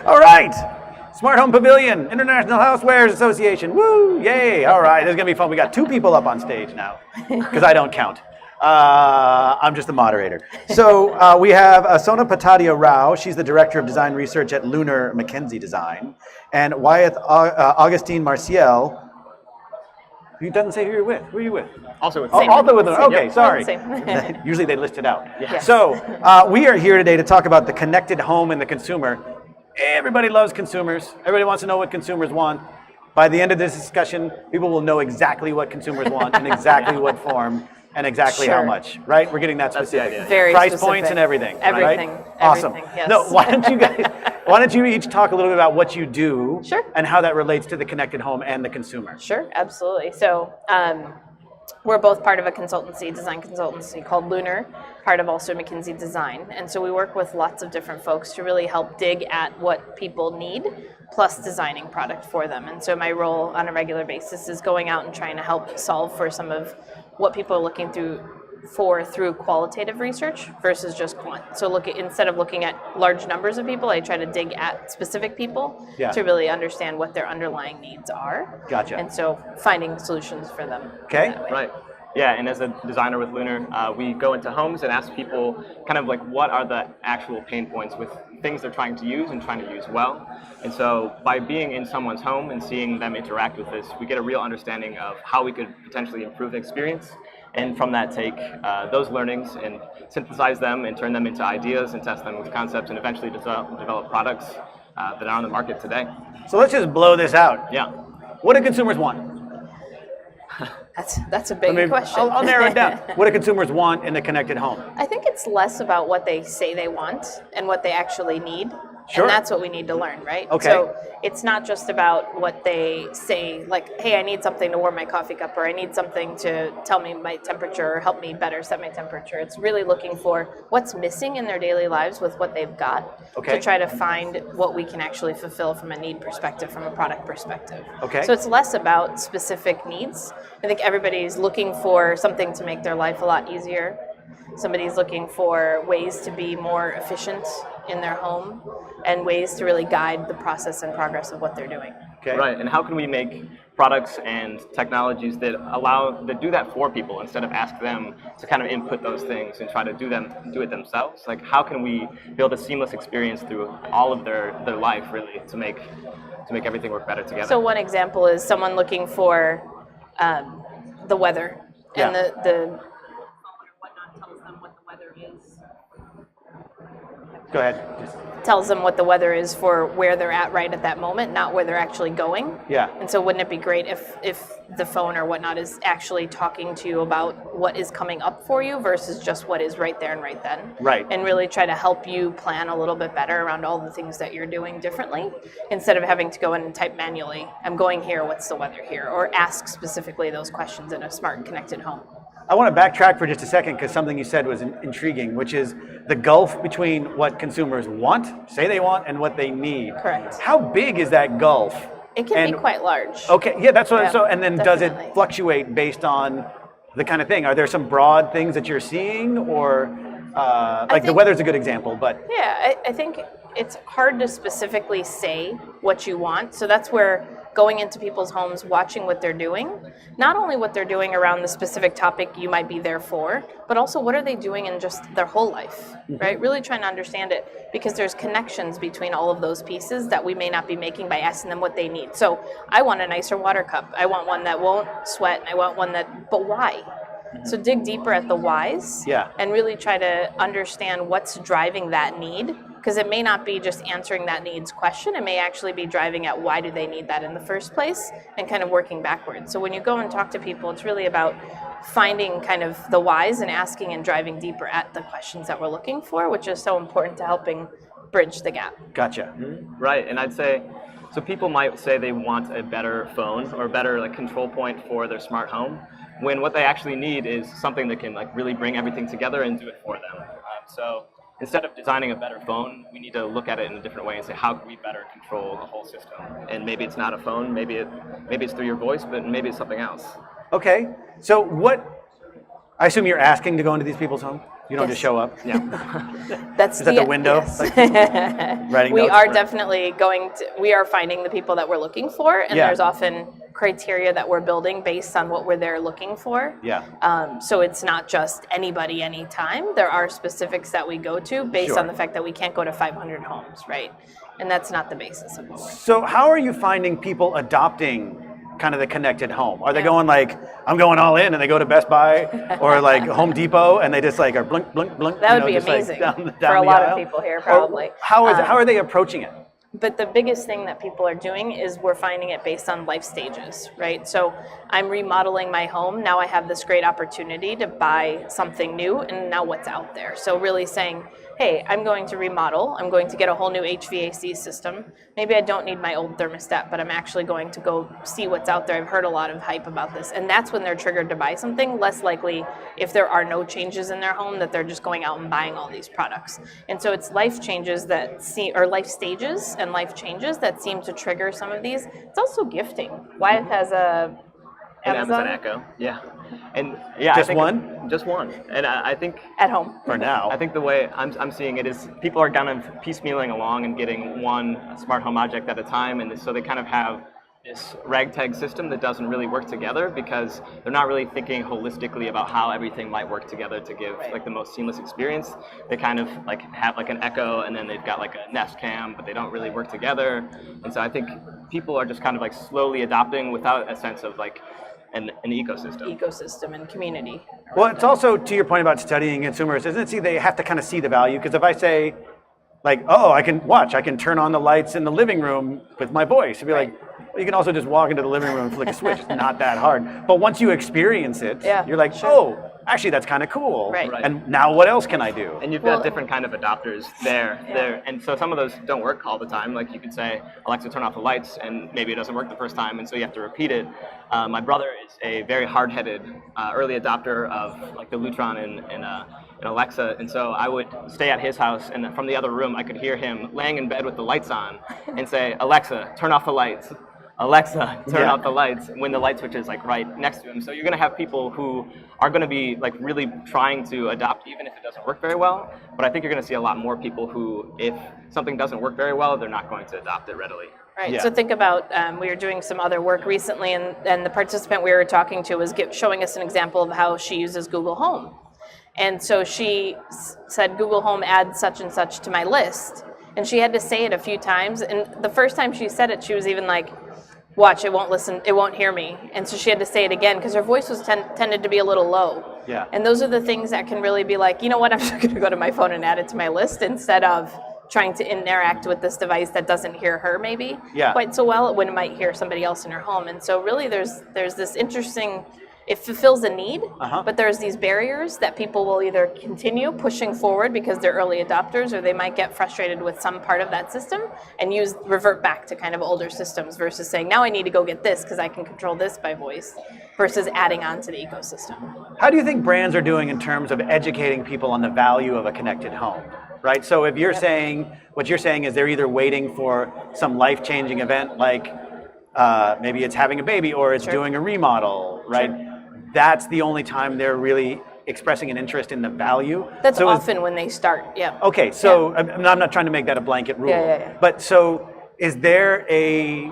All right. Smart Home Pavilion, International Housewares Association. Woo! Yay! All right, this is gonna be fun. We got 2 people up on stage now, because I don't count. I'm just the moderator. So we have Sona Patadia Rao. She's the Director of Design Research at Lunar McKinsey Design. And Wyeth Augustine Marcial. He doesn't say who you're with. Who are you with? Also with also with them. Okay, Yep. sorry. Same. Usually they list it out. Yeah. So we are here today to talk about the connected home and the consumer. Everybody loves consumers. Everybody wants to know what consumers want. By the end of this discussion, people will know exactly what consumers want and exactly what form and exactly how Sure. much, right? We're getting that That's the specific. idea. Very Price specific. points and everything. Everything. Right? Awesome. Everything, yes. No, why don't you each talk a little bit about what you do Sure. and how that relates to the connected home and the consumer. Sure, absolutely. So we're both part of a consultancy, design consultancy called Lunar, part of also McKinsey Design. And so we work with lots of different folks to really help dig at what people need, plus designing product for them. And so my role on a regular basis is going out and trying to help solve for some of what people are looking through qualitative research versus just quant. So instead of looking at large numbers of people, I try to dig at specific people Yeah. to really understand what their underlying needs are. Gotcha. And so finding solutions for them. Okay. that way. Right. Yeah, and as a designer with Lunar, we go into homes and ask people kind of like what are the actual pain points with things they're trying to use and trying to use well. And so by being in someone's home and seeing them interact with this, we get a real understanding of how we could potentially improve the experience. And from that, take those learnings and synthesize them and turn them into ideas and test them with concepts and eventually develop products that are on the market today. So let's just blow this out. Yeah. What do consumers want? That's a big question. I'll narrow it down. What do consumers want in the connected home? I think it's less about what they say they want and what they actually need. Sure. And that's what we need to learn, right? Okay. So it's not just about what they say, like, hey, I need something to warm my coffee cup, or I need something to tell me my temperature or help me better set my temperature. It's really looking for what's missing in their daily lives with what they've got Okay. to try to find what we can actually fulfill from a need perspective, from a product perspective. Okay. So it's less about specific needs. I think everybody's looking for something to make their life a lot easier. Somebody's looking for ways to be more efficient in their home and ways to really guide the process and progress of what they're doing. Okay. Right, and how can we make products and technologies that do that for people instead of ask them to kind of input those things and try to do it themselves? Like, how can we build a seamless experience through all of their life, really, to make everything work better together? So one example is someone looking for the weather, and Yeah. the whatnot tells them what the weather is. Go ahead. Tells them what the weather is for where they're at right at that moment, not where they're actually going. Yeah. And so wouldn't it be great if the phone or whatnot is actually talking to you about what is coming up for you versus just what is right there and right then? Right. And really try to help you plan a little bit better around all the things that you're doing differently instead of having to go in and type manually, I'm going here, what's the weather here? Or ask specifically those questions in a smart and connected home. I want to backtrack for just a second because something you said was intriguing, which is the gulf between what consumers want, say they want, and what they need. Correct. How big is that gulf? It can be quite large. Okay, yeah, that's what. Yeah, so, and then does definitely. it fluctuate based on the kind of thing? Are there some broad things that you're seeing, or like the think- weather's a good example, but Yeah, I think it's hard to specifically say what you want. So that's where going into people's homes, watching what they're doing, not only what they're doing around the specific topic you might be there for, but also what are they doing in just their whole life, right? Really trying to understand it because there's connections between all of those pieces that we may not be making by asking them what they need. So I want a nicer water cup. I want one that won't sweat. And I want one but why? So dig deeper at the whys and really try to understand what's driving that need, because it may not be just answering that needs question. It may actually be driving at why do they need that in the first place and kind of working backwards. So when you go and talk to people, it's really about finding kind of the whys and asking and driving deeper at the questions that we're looking for, which is so important to helping bridge the gap. gotcha. Right, and I'd say, so people might say they want a better phone or a better control point for their smart home, when what they actually need is something that can really bring everything together and do it for them. So instead of designing a better phone, we need to look at it in a different way and say, how can we better control the whole system? And maybe it's not a phone, maybe it's through your voice, but maybe it's something else. Okay, so I assume you're asking to go into these people's home? You don't just show up. Yeah. That's Is that the window? Yes. Writing We notes? are definitely we are finding the people that we're looking for, and Yeah. there's often criteria that we're building based on what we're there looking for. Yeah. So it's not just anybody, anytime. There are specifics that we go to based Sure. on the fact that we can't go to 500 homes, right? And that's not the basis of what we're So how are you finding people adopting kind of the connected home? Are they Yeah. going like, I'm going all in, and they go to Best Buy or like Home Depot, and they just like are blink, blink, blink? That you would know, be just, like, amazing down for a the lot aisle? of people here, Or probably. how are they approaching it? But the biggest thing that people are doing is we're finding it based on life stages, right? So I'm remodeling my home. Now I have this great opportunity to buy something new, and now what's out there? So really saying, hey, I'm going to remodel. I'm going to get a whole new HVAC system. Maybe I don't need my old thermostat, but I'm actually going to go see what's out there. I've heard a lot of hype about this. And that's when they're triggered to buy something. Less likely, if there are no changes in their home, that they're just going out and buying all these products. And so it's life changes or life stages and life changes that seem to trigger some of these. It's also gifting. Wyatt has a An Amazon Echo. Yeah. And yeah, Just I think one? Just one. And I think at home. For now. I think the way I'm seeing it is people are kind of piecemealing along and getting one smart home object at a time, and so they kind of have this ragtag system that doesn't really work together because they're not really thinking holistically about how everything might work together to give like the most seamless experience. They kind of like have like an Echo, and then they've got like a Nest Cam, but they don't really work together. And so I think people are just kind of like slowly adopting without a sense of like an Ecosystem and community. Well, it's also to your point about studying consumers, isn't it? See, they have to kind of see the value, because if I say, like, oh, I can turn on the lights in the living room with my voice, it'd be like, well, you can also just walk into the living room and flick a switch. It's not that hard. But once you experience it, you're like, oh, actually, that's kind of cool. Right. And now what else can I do? And you've got different kind of adopters there, and so some of those don't work all the time. Like you could say, Alexa, turn off the lights, and maybe it doesn't work the first time, and so you have to repeat it. My brother is a very hard-headed early adopter of like the Lutron and Alexa, and so I would stay at his house, and from the other room, I could hear him laying in bed with the lights on, and say, Alexa, turn off the lights. Alexa, turn out the lights, when the light switch is like right next to him. So you're going to have people who are going to be like really trying to adopt even if it doesn't work very well. But I think you're going to see a lot more people who, if something doesn't work very well, they're not going to adopt it readily. Right. Yeah. So think about, we were doing some other work recently, and the participant we were talking to was showing us an example of how she uses Google Home. And so she said, Google Home, add such and such to my list. And she had to say it a few times. And the first time she said it, she was even like, watch, it won't listen, it won't hear me. And so she had to say it again because her voice was tended to be a little low. Yeah. And those are the things that can really be like, you know what, I'm just going to go to my phone and add it to my list instead of trying to interact with this device that doesn't hear her maybe quite so well when it might hear somebody else in her home. And so really there's this interesting, it fulfills a need, but there's these barriers that people will either continue pushing forward because they're early adopters, or they might get frustrated with some part of that system and revert back to kind of older systems versus saying, now I need to go get this because I can control this by voice, versus adding on to the ecosystem. How do you think brands are doing in terms of educating people on the value of a connected home? Right? So if you're saying, what you're saying is they're either waiting for some life-changing event like maybe it's having a baby or it's doing a remodel, right? That's the only time they're really expressing an interest in the value. That's often when they start, Okay, so I'm not trying to make that a blanket rule. But so is there a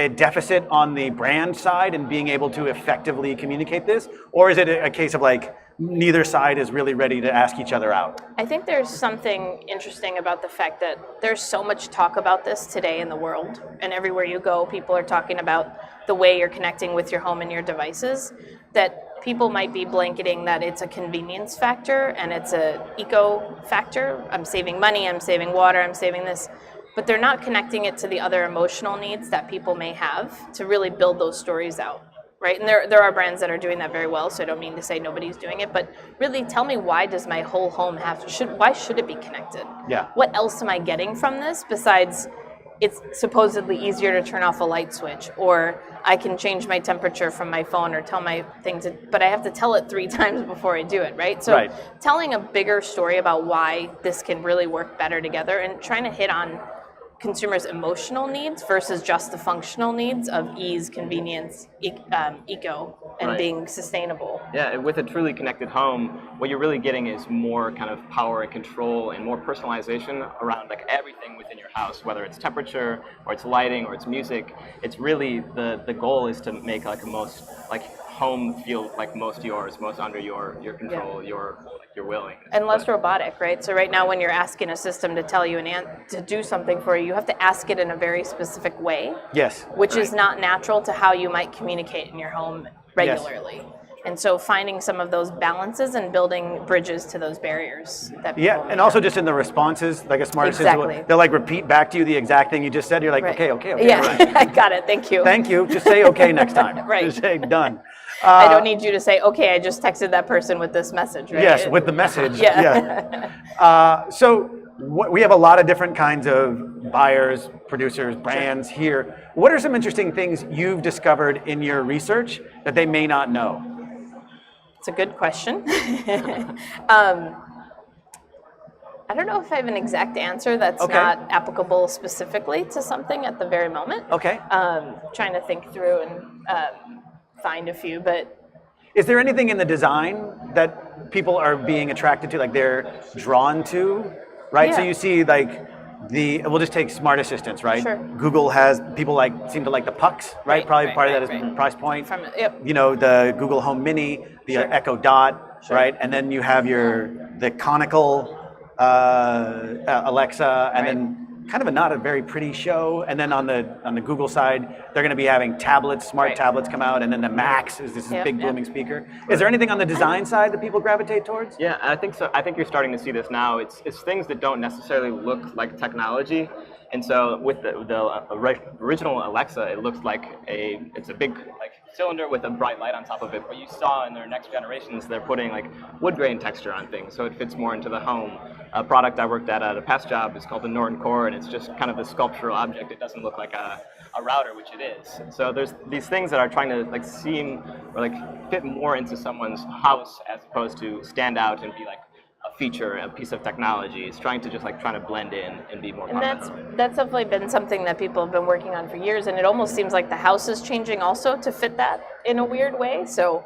deficit on the brand side in being able to effectively communicate this? Or is it a case of like, neither side is really ready to ask each other out? I think there's something interesting about the fact that there's so much talk about this today in the world, and everywhere you go, people are talking about the way you're connecting with your home and your devices, that people might be blanketing that it's a convenience factor and it's a eco factor. I'm saving money, I'm saving water, I'm saving this. But they're not connecting it to the other emotional needs that people may have to really build those stories out. Right, and there are brands that are doing that very well, so I don't mean to say nobody's doing it, but really tell me, why does my whole home why should it be connected? Yeah. What else am I getting from this besides it's supposedly easier to turn off a light switch, or I can change my temperature from my phone or tell my things, but I have to tell it 3 times before I do it, right? So telling a bigger story about why this can really work better together and trying to hit on consumers' emotional needs versus just the functional needs of ease, convenience, eco, and Right. being sustainable. Yeah, with a truly connected home, what you're really getting is more kind of power and control and more personalization around like everything within your house, whether it's temperature or it's lighting or it's music. It's really the goal is to make like a most like home feel like most yours, most under your control, your willing. And less robotic, right? So right now when you're asking a system to tell you to do something for you, you have to ask it in a very specific way, Yes. which is not natural to how you might communicate in your home regularly. And so finding some of those balances and building bridges to those barriers that people Yeah, may and also have. just in the responses, like a smart Exactly. assistant, they'll like repeat back to you the exact thing you just said. You're like, Right. okay, right. Yeah, I got it. Thank you. Thank you. Just say okay next time. Right. Just say done. I don't need you to say, okay, I just texted that person with this message, right? Yes, with the message. Yeah. So we have a lot of different kinds of buyers, producers, brands here. What are some interesting things you've discovered in your research that they may not know? It's a good question. I don't know if I have an exact answer that's Okay. not applicable specifically to something at the very moment. Okay. Trying to think through and find a few, but Is there anything in the design that people are being attracted to, like they're drawn to, right? So Yeah. you see like we'll just take smart assistants, right? Sure. Google has, people seem to like the pucks, right? Right, Probably right, part of right, that is right. price point. Yep. You know, the Google Home Mini, the Sure. Echo Dot, Sure. right? And then you have the conical Alexa, and then kind of not a very pretty show. And then on the Google side, they're going to be having tablets, smart Right. tablets come out, and then the Max is this Yep, big yep. booming speaker. Is there anything on the design side that people gravitate towards? Yeah, I think so. I think you're starting to see this now. It's things that don't necessarily look like technology, and so with the original Alexa, it looks like it's a big like cylinder with a bright light on top of it. But you saw in their next generations, they're putting like wood grain texture on things, so it fits more into the home. A product I worked at a past job is called the Norton Core, and it's just kind of a sculptural object. It doesn't look like a router, which it is. So there's these things that are trying to like seem or like fit more into someone's house as opposed to stand out and be like a feature, a piece of technology. It's trying to blend in and be more. And part of the home. that's definitely been something that people have been working on for years, and it almost seems like the house is changing also to fit that in a weird way. So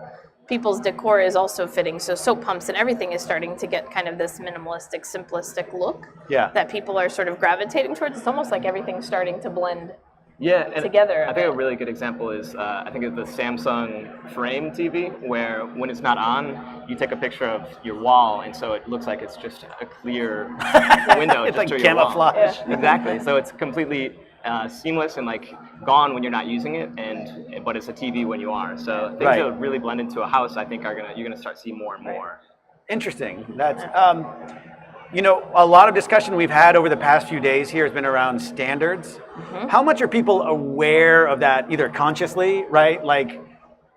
people's decor is also fitting. So soap pumps and everything is starting to get kind of this minimalistic, simplistic look Yeah. that people are sort of gravitating towards. It's almost like everything's starting to blend. Yeah, and together a I think a bit. really good example is I think it's the Samsung Frame TV, where when it's not on, you take a picture of your wall, and so it looks like it's just a clear window. It's just like to your wall. camouflage. Yeah. Exactly. So it's completely seamless and like gone when you're not using it, but it's a TV when you are. So things Right. that really blend into a house, I think you're gonna start seeing more and more. Interesting. That's a lot of discussion we've had over the past few days here has been around standards. How much are people aware of that, either consciously, right? Like,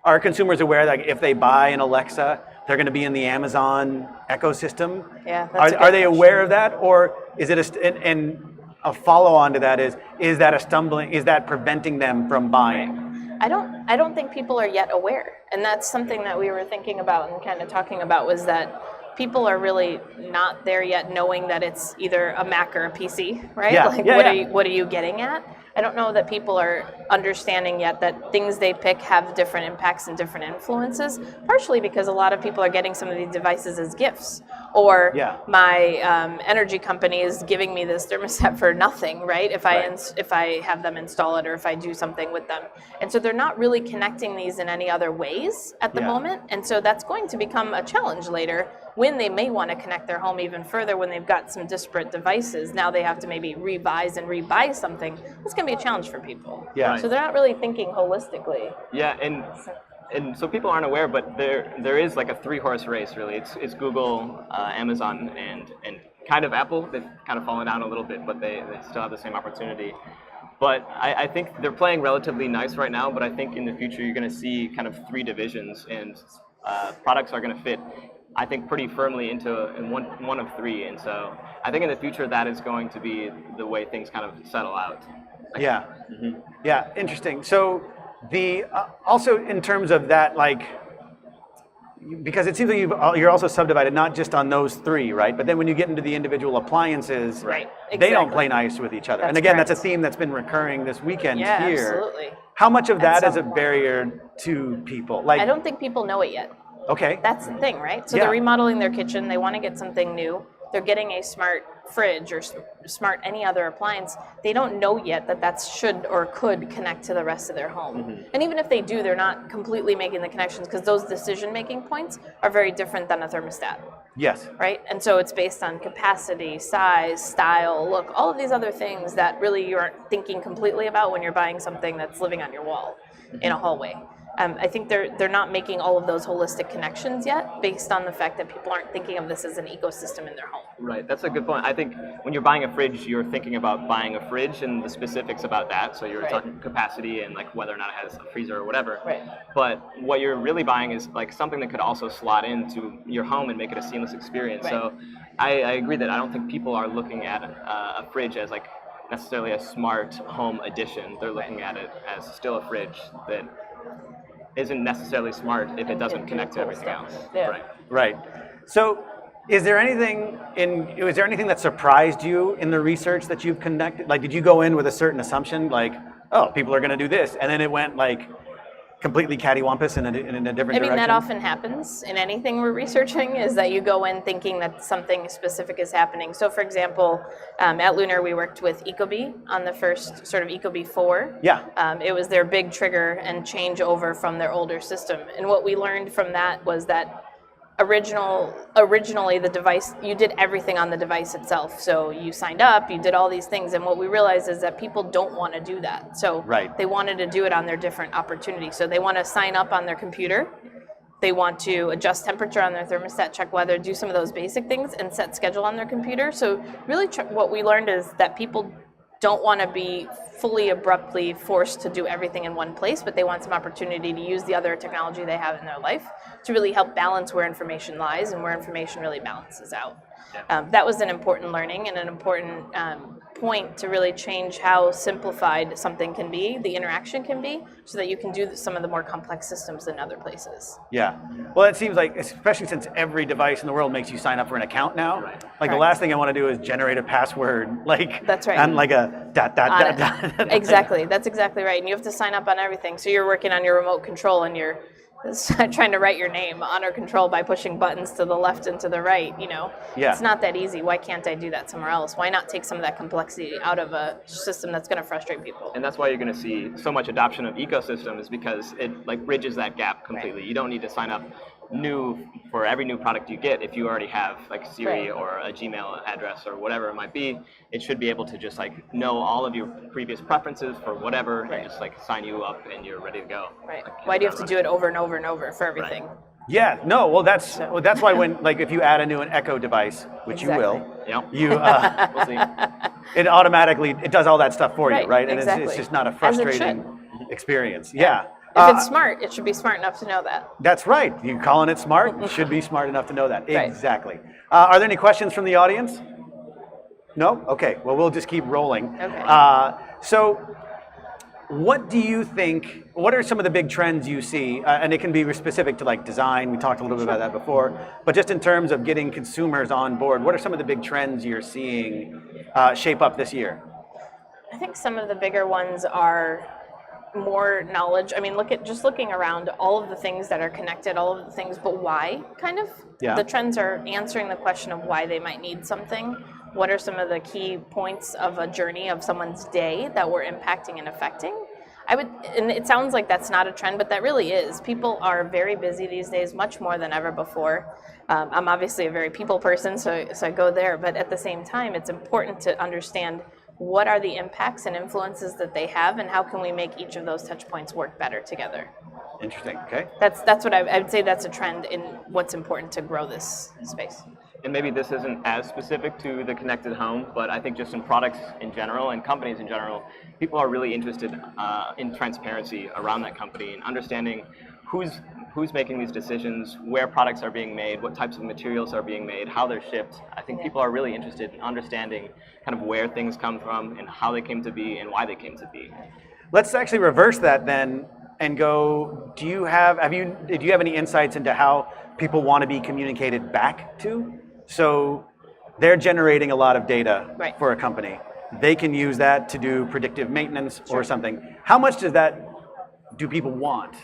are consumers aware that if they buy an Alexa, they're going to be in the Amazon ecosystem? Yeah, that's a Are good they question. aware of that, or is it and a follow-on to that is that preventing them from buying? I don't think people are yet aware, and that's something that we were thinking about and kind of talking about, was that people are really not there yet, knowing that it's either a Mac or a PC, right? Yeah, Like, yeah. what are you getting at? I don't know that people are understanding yet that things they pick have different impacts and different influences, partially because a lot of people are getting some of these devices as gifts, or Yeah. my energy company is giving me this thermostat for nothing, right? If I have them install it or if I do something with them. And so they're not really connecting these in any other ways at the Yeah. moment. And so that's going to become a challenge later when they may want to connect their home even further, when they've got some disparate devices. Now they have to maybe revise and rebuy something. That's going to be a challenge for people. Yeah. So they're not really thinking holistically. Yeah, and so people aren't aware, but there is like a 3-horse race really. It's Google, Amazon, and kind of Apple. They've kind of fallen down a little bit, but they still have the same opportunity. But I think they're playing relatively nice right now. But I think in the future you're going to see kind of 3 divisions, and products are going to fit, I think, pretty firmly into one of 3. And so I think in the future that is going to be the way things kind of settle out. Yeah. Yeah, interesting. So also in terms of that, like, because it seems like you're also subdivided not just on those three, right? But then when you get into the individual appliances, Right, they don't exactly. play nice with each other. That's and again, that's a correct. theme that's been recurring this weekend Yeah, here. absolutely. How much of that At is a some point. barrier to people? I don't think people know it yet. Okay. That's the thing, right? So Yeah. they're remodeling their kitchen. They want to get something new. They're getting a smart fridge or smart any other appliance. They don't know yet that that should or could connect to the rest of their home. And even if they do, they're not completely making the connections because those decision-making points are very different than a thermostat, Yes. right? And so it's based on capacity, size, style, look, all of these other things that really you aren't thinking completely about when you're buying something that's living on your wall in a hallway. I think they're not making all of those holistic connections yet, based on the fact that people aren't thinking of this as an ecosystem in their home. Right, that's a good point. I think when you're buying a fridge, you're thinking about buying a fridge and the specifics about that. So you're Right. talking capacity and like whether or not it has a freezer or whatever. Right. But what you're really buying is like something that could also slot into your home and make it a seamless experience. Right. So I agree that I don't think people are looking at a fridge as like necessarily a smart home addition. They're looking at it as still a fridge that isn't necessarily smart if it doesn't It connect to cool everything stuff. else. Yeah. Right. Right. So, is there anything that surprised you in the research that you've conducted? Like, did you go in with a certain assumption, like, oh, people are going to do this, and then it went like completely cattywampus in a different I mean, direction? that often happens in anything we're researching, is that you go in thinking that something specific is happening. So, for example, at Lunar, we worked with Ecobee on the first sort of Ecobee 4. Yeah. It was their big trigger and changeover from their older system. And what we learned from that was that originally the device, you did everything on the device itself. So you signed up, you did all these things, and what we realized is that people don't want to do that. So Right. they wanted to do it on their different opportunities. So they want to sign up on their computer, they want to adjust temperature on their thermostat, check weather, do some of those basic things, and set schedule on their computer. So really what we learned is that people don't want to be fully abruptly forced to do everything in one place, but they want some opportunity to use the other technology they have in their life to really help balance where information lies and where information really balances out. That was an important learning and an important point to really change how simplified something can be, the interaction can be, so that you can do some of the more complex systems in other places. Yeah. Well, it seems like, especially since every device in the world makes you sign up for an account now, Right. like the Right. last thing I want to do is generate a password, like That's right. and like a dot dot On dot it. dot. Exactly, that's exactly right. And you have to sign up on everything. So you're working on your remote control and you're trying to write your name on our control by pushing buttons to the left and to the right, you know. Yeah. It's not that easy. Why can't I do that somewhere else? Why not take some of that complexity out of a system that's going to frustrate people? And that's why you're going to see so much adoption of ecosystems, because it like bridges that gap completely. Right. You don't need to sign up new for every new product you get. If you already have like Siri Right. or a Gmail address or whatever it might be, it should be able to just like know all of your previous preferences for whatever Right. and just like sign you up and you're ready to go. Right. Like, Why do you have to do it over and over and over for everything? Yeah, no, well that's why when like if you add a new Echo device, which Exactly. you will, Yeah. you We'll see. it automatically it does all that stuff for you, Right, right? And exactly. it's just not a As it frustrating experience. Yeah. If it's smart, it should be smart enough to know that. That's right. You calling it smart? You should be smart enough to know that. Right. Exactly. Are there any questions from the audience? No? Okay. Well, we'll just keep rolling. Okay. So, what do you think? What are some of the big trends you see? And it can be specific to like design. We talked a little bit about that before. But just in terms of getting consumers on board, what are some of the big trends you're seeing shape up this year? I think some of the bigger ones are more knowledge. I mean, looking around, all of the things that are connected, all of the things, but why, kind of. Yeah. The trends are answering the question of why they might need something. What are some of the key points of a journey of someone's day that we're impacting and affecting? And it sounds like that's not a trend, but that really is. People are very busy these days, much more than ever before. I'm obviously a very people person, so I go there, but at the same time, it's important to understand what are the impacts and influences that they have, and how can we make each of those touch points work better together? Interesting. Okay. That's what I would say. That's a trend in what's important to grow this space. And maybe this isn't as specific to the connected home, but I think just in products in general and companies in general, people are really interested in transparency around that company and understanding who's making these decisions, where products are being made, what types of materials are being made, how they're shipped. I think people are really interested in understanding kind of where things come from and how they came to be and why they came to be. Let's actually reverse that then. and go, do you have any insights into how people want to be communicated back to? So they're generating a lot of data Right. for a company. They can use that to do predictive maintenance or something. How much do people want?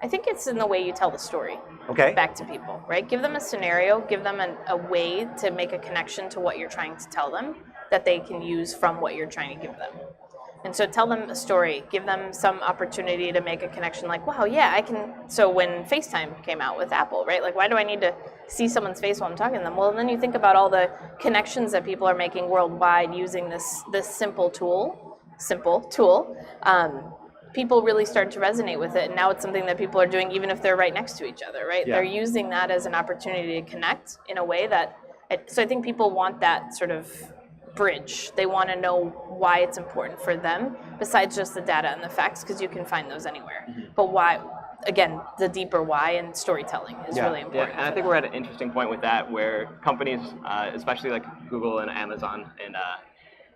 I think it's in the way you tell the story. Okay. Back to people, right? Give them a scenario, give them a way to make a connection to what you're trying to tell them that they can use from what you're trying to give them. And so tell them a story, give them some opportunity to make a connection like, wow, yeah, I can. So when FaceTime came out with Apple, right? Like, why do I need to see someone's face while I'm talking to them? Well, then you think about all the connections that people are making worldwide using this simple tool. People really start to resonate with it, and now it's something that people are doing even if they're right next to each other, right? Yeah. They're using that as an opportunity to connect in a way that, so I think people want that sort of bridge. They want to know why it's important for them, besides just the data and the facts, because you can find those anywhere. But why, again, the deeper why and storytelling is really Yeah, important. and I think we're at an interesting point with that, where companies, especially like Google and Amazon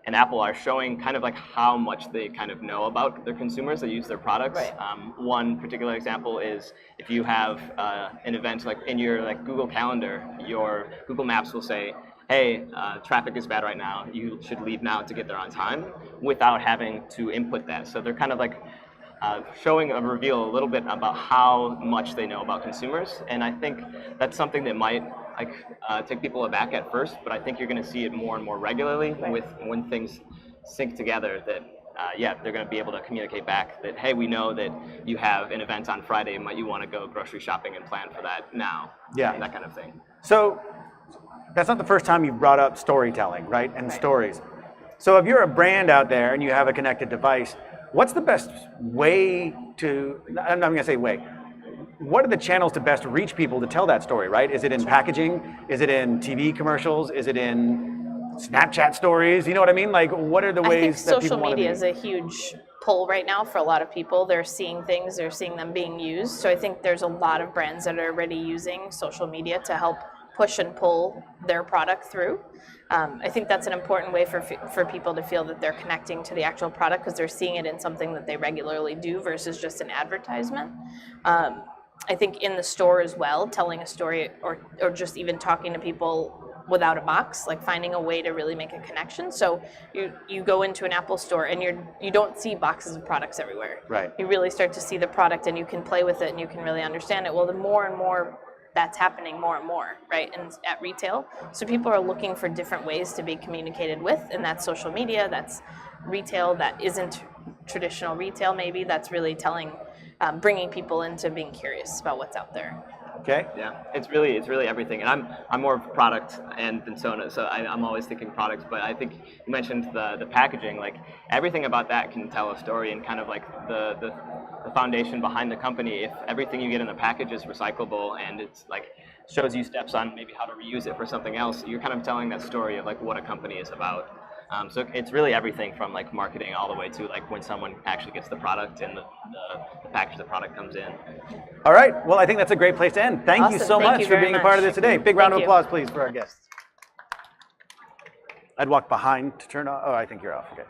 and Apple, are showing kind of like how much they kind of know about their consumers that use their products. Right. One particular example is if you have an event like in your like Google Calendar, your Google Maps will say, hey, traffic is bad right now, you should leave now to get there on time, without having to input that. So they're kind of like showing a reveal a little bit about how much they know about consumers. And I think that's something that might take people aback at first, but I think you're going to see it more and more regularly with when things sync together, that they're going to be able to communicate back that, hey, we know that you have an event on Friday, might you want to go grocery shopping and plan for that now? Yeah. That kind of thing. So that's not the first time you've brought up storytelling, right? And stories. So if you're a brand out there and you have a connected device, what's the best way to, I'm not going to say way, what are the channels to best reach people to tell that story, right? Is it in packaging? Is it in TV commercials? Is it in Snapchat stories? You know what I mean? Like, what are the ways that people social want to media be? is a huge pull right now for a lot of people. They're seeing things, they're seeing them being used. So I think there's a lot of brands that are already using social media to help push and pull their product through. I think that's an important way for people to feel that they're connecting to the actual product, because they're seeing it in something that they regularly do versus just an advertisement. I think in the store as well, telling a story or just even talking to people without a box, like finding a way to really make a connection. So you go into an Apple store and you don't see boxes of products everywhere. Right. You really start to see the product and you can play with it and you can really understand it. Well, the more and more that's happening more and more, right, and at retail. So people are looking for different ways to be communicated with, and that's social media, that's retail that isn't traditional retail maybe, that's really bringing people into being curious about what's out there. Okay. Yeah, it's really everything, and I'm more of product than Sona, so I'm always thinking products. But I think you mentioned the packaging, like everything about that can tell a story, and kind of like the foundation behind the company. If everything you get in the package is recyclable and it's like shows you steps on maybe how to reuse it for something else, you're kind of telling that story of like what a company is about. So it's really everything from like marketing all the way to like when someone actually gets the product and the package the product comes in. All right. Well, I think that's a great place to end. Thank you Awesome. so Thank much you for very being a part of much. this today. Big round Thank of you. applause, please, for our guests. I'd walk behind to turn off. Oh, I think you're off. Okay.